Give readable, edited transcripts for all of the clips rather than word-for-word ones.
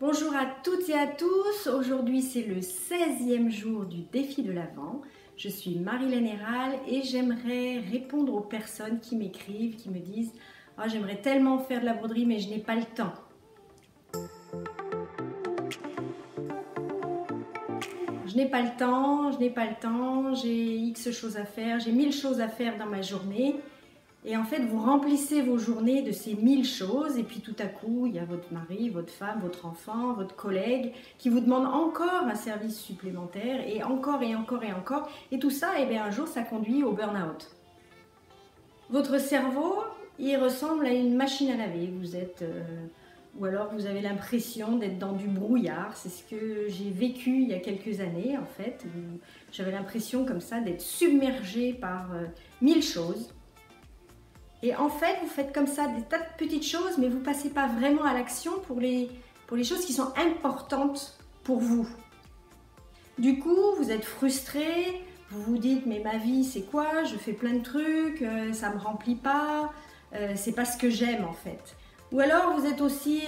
Bonjour à toutes et à tous, aujourd'hui c'est le 16e jour du défi de l'Avent. Je suis Marilène Héral et j'aimerais répondre aux personnes qui m'écrivent, qui me disent « Ah, j'aimerais tellement faire de la broderie mais je n'ai pas le temps ». Je n'ai pas le temps, j'ai X choses à faire, j'ai 1000 choses à faire dans ma journée. Et en fait, vous remplissez vos journées de ces 1000 choses et puis tout à coup, il y a votre mari, votre femme, votre enfant, votre collègue qui vous demande encore un service supplémentaire et encore et encore et encore. Et tout ça, un jour, ça conduit au burn-out. Votre cerveau, il ressemble à une machine à laver. Ou alors vous avez l'impression d'être dans du brouillard. C'est ce que j'ai vécu il y a quelques années en fait. J'avais l'impression comme ça d'être submergée par 1000 choses. Et en fait, vous faites comme ça des tas de petites choses, mais vous ne passez pas vraiment à l'action pour les choses qui sont importantes pour vous. Du coup, vous êtes frustré, vous vous dites « mais ma vie, c'est quoi? Je fais plein de trucs, ça ne me remplit pas, c'est pas ce que j'aime en fait. » Ou alors, vous êtes aussi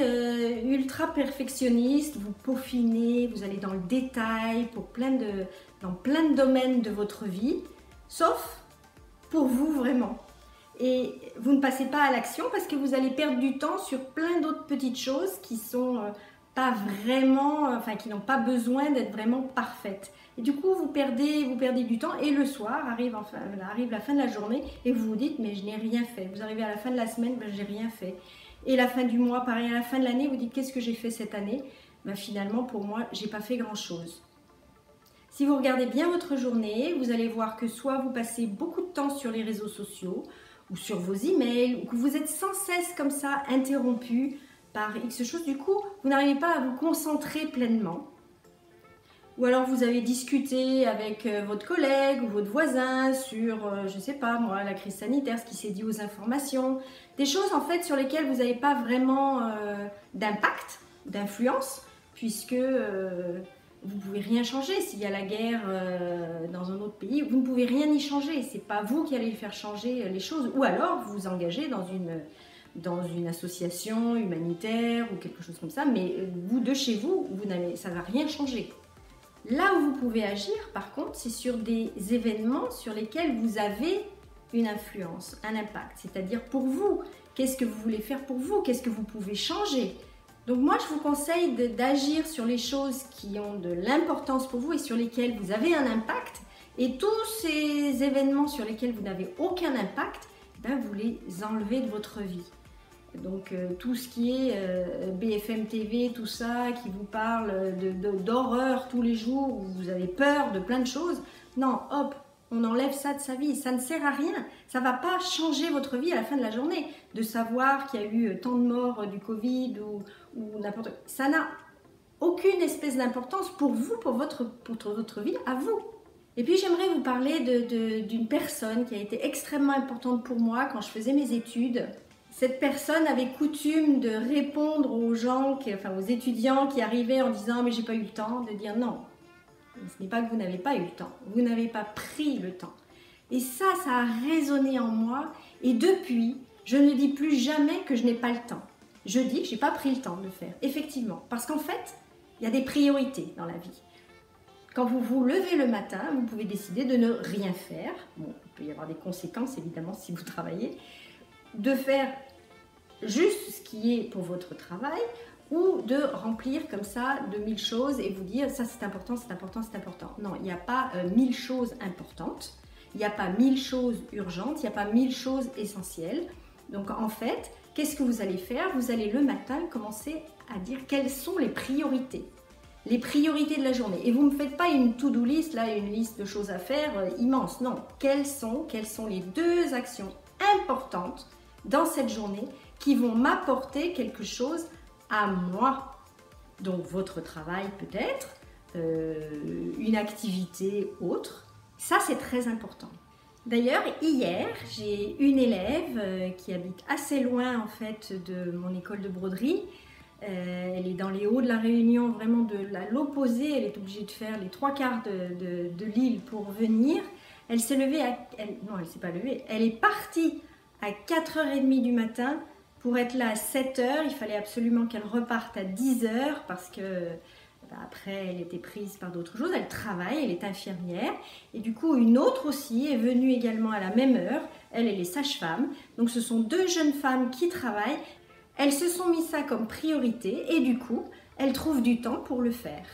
ultra perfectionniste, vous peaufinez, vous allez dans le détail dans plein de domaines de votre vie, sauf pour vous vraiment. Et vous ne passez pas à l'action parce que vous allez perdre du temps sur plein d'autres petites choses qui sont pas vraiment, qui n'ont pas besoin d'être vraiment parfaites. Et du coup, vous perdez du temps et le soir arrive la fin de la journée et vous vous dites mais je n'ai rien fait. Vous arrivez à la fin de la semaine, j'ai rien fait. Et la fin du mois, pareil, à la fin de l'année, vous dites qu'est-ce que j'ai fait cette année? Finalement, pour moi, j'ai pas fait grand-chose. Si vous regardez bien votre journée, vous allez voir que soit vous passez beaucoup de temps sur les réseaux sociaux, ou sur vos emails, ou que vous êtes sans cesse comme ça interrompu par X choses, du coup, vous n'arrivez pas à vous concentrer pleinement. Ou alors vous avez discuté avec votre collègue ou votre voisin sur, je ne sais pas moi, la crise sanitaire, ce qui s'est dit aux informations, des choses en fait sur lesquelles vous n'avez pas vraiment d'impact, d'influence, puisque vous ne pouvez rien changer. S'il y a la guerre dans un autre pays, vous ne pouvez rien y changer. Ce n'est pas vous qui allez faire changer les choses. Ou alors vous vous engagez dans une association humanitaire ou quelque chose comme ça, mais vous, de chez vous, ça ne va rien changer. Là où vous pouvez agir, par contre, c'est sur des événements sur lesquels vous avez une influence, un impact. C'est-à-dire pour vous, qu'est-ce que vous voulez faire pour vous? Qu'est-ce que vous pouvez changer? Donc moi, je vous conseille d'agir sur les choses qui ont de l'importance pour vous et sur lesquelles vous avez un impact. Et tous ces événements sur lesquels vous n'avez aucun impact, vous les enlevez de votre vie. Donc tout ce qui est BFM TV, tout ça, qui vous parle d'horreur tous les jours, où vous avez peur de plein de choses, non, hop, on enlève ça de sa vie, ça ne sert à rien, ça ne va pas changer votre vie à la fin de la journée, de savoir qu'il y a eu tant de morts du Covid ou n'importe quoi. Ça n'a aucune espèce d'importance pour vous, pour votre vie, à vous. Et puis j'aimerais vous parler d'une personne qui a été extrêmement importante pour moi quand je faisais mes études. Cette personne avait coutume de répondre aux gens, aux étudiants qui arrivaient en disant « mais j'ai pas eu le temps », de dire non. Ce n'est pas que vous n'avez pas eu le temps, vous n'avez pas pris le temps. Et ça a résonné en moi et depuis, je ne dis plus jamais que je n'ai pas le temps. Je dis que je n'ai pas pris le temps de le faire, effectivement. Parce qu'en fait, il y a des priorités dans la vie. Quand vous vous levez le matin, vous pouvez décider de ne rien faire. Bon, il peut y avoir des conséquences, évidemment, si vous travaillez. De faire juste ce qui est pour votre travail ou de remplir comme ça de 1000 choses et vous dire ça c'est important, c'est important, c'est important. Non, il n'y a pas 1000 choses importantes, il n'y a pas 1000 choses urgentes, il n'y a pas 1000 choses essentielles. Donc en fait, qu'est-ce que vous allez faire? Vous allez le matin commencer à dire quelles sont les priorités de la journée. Et vous ne me faites pas une to-do list, là, une liste de choses à faire immense. Non, quelles sont les 2 actions importantes dans cette journée qui vont m'apporter quelque chose à moi? Donc votre travail peut-être, une activité autre, ça c'est très important. D'ailleurs, hier, j'ai une élève qui habite assez loin en fait de mon école de broderie. Elle est dans les hauts de la Réunion, vraiment de l'opposé. Elle est obligée de faire les 3/4 de l'île pour venir. Elle s'est levée non, elle ne s'est pas levée. Elle est partie à 4h30 du matin Pour être là à 7 h, il fallait absolument qu'elle reparte à 10 h parce que après elle était prise par d'autres choses. Elle travaille, elle est infirmière. Et du coup, une autre aussi est venue également à la même heure. Elle est sage-femme. Donc ce sont deux jeunes femmes qui travaillent. Elles se sont mis ça comme priorité et du coup, elles trouvent du temps pour le faire.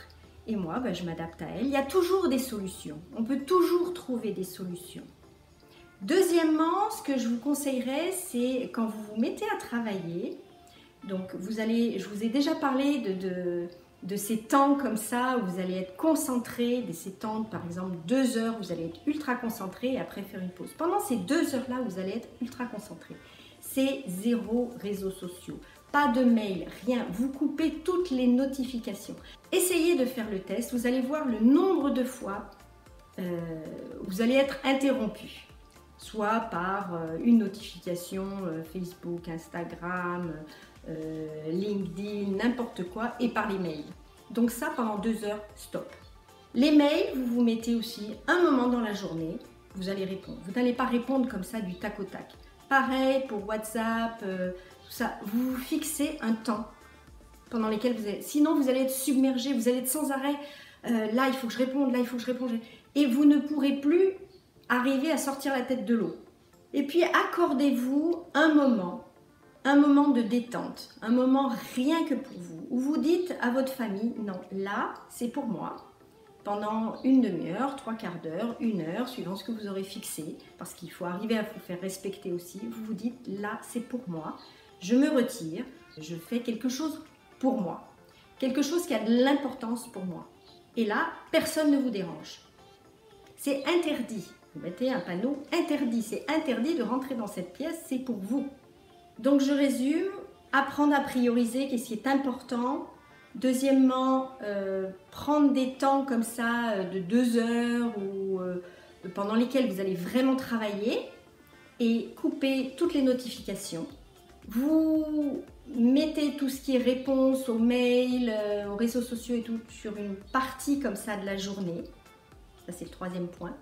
Et moi, je m'adapte à elles. Il y a toujours des solutions. On peut toujours trouver des solutions. Deuxièmement, ce que je vous conseillerais, c'est quand vous vous mettez à travailler, donc je vous ai déjà parlé de ces temps comme ça où vous allez être concentré, de ces temps par exemple 2 heures, vous allez être ultra concentré et après faire une pause. Pendant ces 2 heures-là, vous allez être ultra concentré. C'est 0 réseaux sociaux, pas de mail, rien. Vous coupez toutes les notifications. Essayez de faire le test, vous allez voir le nombre de fois vous allez être interrompu. Soit par une notification Facebook, Instagram, LinkedIn, n'importe quoi, et par les mails. Donc ça, pendant 2 heures, stop. Les mails, vous vous mettez aussi un moment dans la journée, vous allez répondre. Vous n'allez pas répondre comme ça du tac au tac. Pareil pour WhatsApp, tout ça. Vous vous fixez un temps pendant lequel vous allez... Sinon, vous allez être submergé, vous allez être sans arrêt. Là, il faut que je réponde, là, il faut que je réponde. Et vous ne pourrez plus arriver à sortir la tête de l'eau. Et puis accordez-vous un moment de détente, un moment rien que pour vous, où vous dites à votre famille, non, là c'est pour moi, pendant une demi-heure, 3/4 d'heure, 1 heure, suivant ce que vous aurez fixé, parce qu'il faut arriver à vous faire respecter aussi, vous vous dites, là c'est pour moi, je me retire, je fais quelque chose pour moi, quelque chose qui a de l'importance pour moi. Et là, personne ne vous dérange. C'est interdit. Vous mettez un panneau interdit. C'est interdit de rentrer dans cette pièce, c'est pour vous. Donc je résume, apprendre à prioriser, qu'est-ce qui est important. Deuxièmement, prendre des temps comme ça de 2 heures ou pendant lesquels vous allez vraiment travailler et couper toutes les notifications. Vous mettez tout ce qui est réponse aux mails, aux réseaux sociaux et tout sur une partie comme ça de la journée. Ça c'est le 3e point.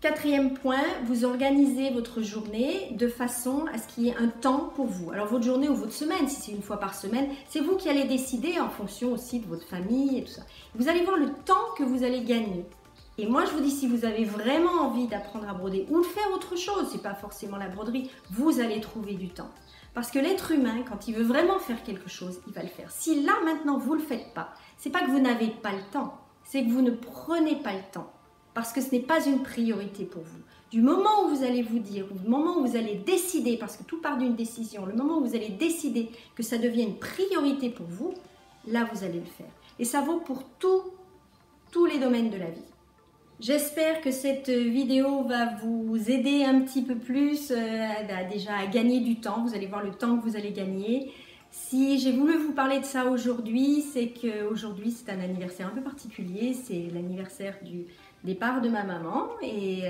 4e point, vous organisez votre journée de façon à ce qu'il y ait un temps pour vous. Alors votre journée ou votre semaine, si c'est une fois par semaine, c'est vous qui allez décider en fonction aussi de votre famille et tout ça. Vous allez voir le temps que vous allez gagner. Et moi je vous dis, si vous avez vraiment envie d'apprendre à broder ou de faire autre chose, c'est pas forcément la broderie, vous allez trouver du temps. Parce que l'être humain, quand il veut vraiment faire quelque chose, il va le faire. Si là maintenant vous ne le faites pas, c'est pas que vous n'avez pas le temps, c'est que vous ne prenez pas le temps. Parce que ce n'est pas une priorité pour vous. Du moment où vous allez vous dire, du moment où vous allez décider, parce que tout part d'une décision, le moment où vous allez décider que ça devient une priorité pour vous, là vous allez le faire. Et ça vaut pour tous les domaines de la vie. J'espère que cette vidéo va vous aider un petit peu plus déjà à gagner du temps. Vous allez voir le temps que vous allez gagner. Si j'ai voulu vous parler de ça aujourd'hui, c'est qu'aujourd'hui c'est un anniversaire un peu particulier. C'est l'anniversaire du départ de ma maman et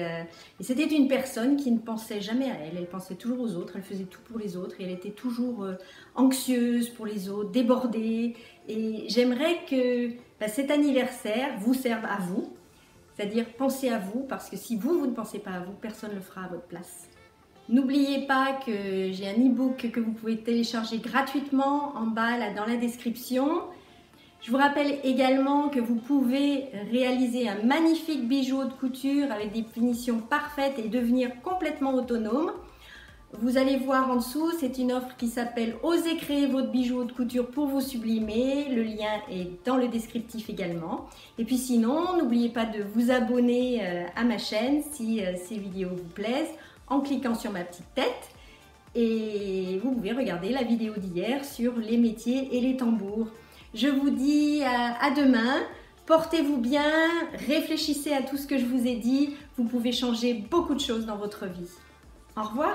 c'était une personne qui ne pensait jamais à elle. Elle pensait toujours aux autres, elle faisait tout pour les autres et elle était toujours anxieuse pour les autres, débordée. Et j'aimerais que cet anniversaire vous serve à vous. C'est-à-dire, pensez à vous, parce que si vous ne pensez pas à vous, personne ne le fera à votre place. N'oubliez pas que j'ai un e-book que vous pouvez télécharger gratuitement en bas, là, dans la description. Je vous rappelle également que vous pouvez réaliser un magnifique bijou haute couture avec des finitions parfaites et devenir complètement autonome. Vous allez voir en dessous, c'est une offre qui s'appelle « Osez créer votre bijou haute couture pour vous sublimer ». Le lien est dans le descriptif également. Et puis sinon, n'oubliez pas de vous abonner à ma chaîne si ces vidéos vous plaisent en cliquant sur ma petite tête. Et vous pouvez regarder la vidéo d'hier sur les métiers et les tambours. Je vous dis à demain. Portez-vous bien, réfléchissez à tout ce que je vous ai dit. Vous pouvez changer beaucoup de choses dans votre vie. Au revoir.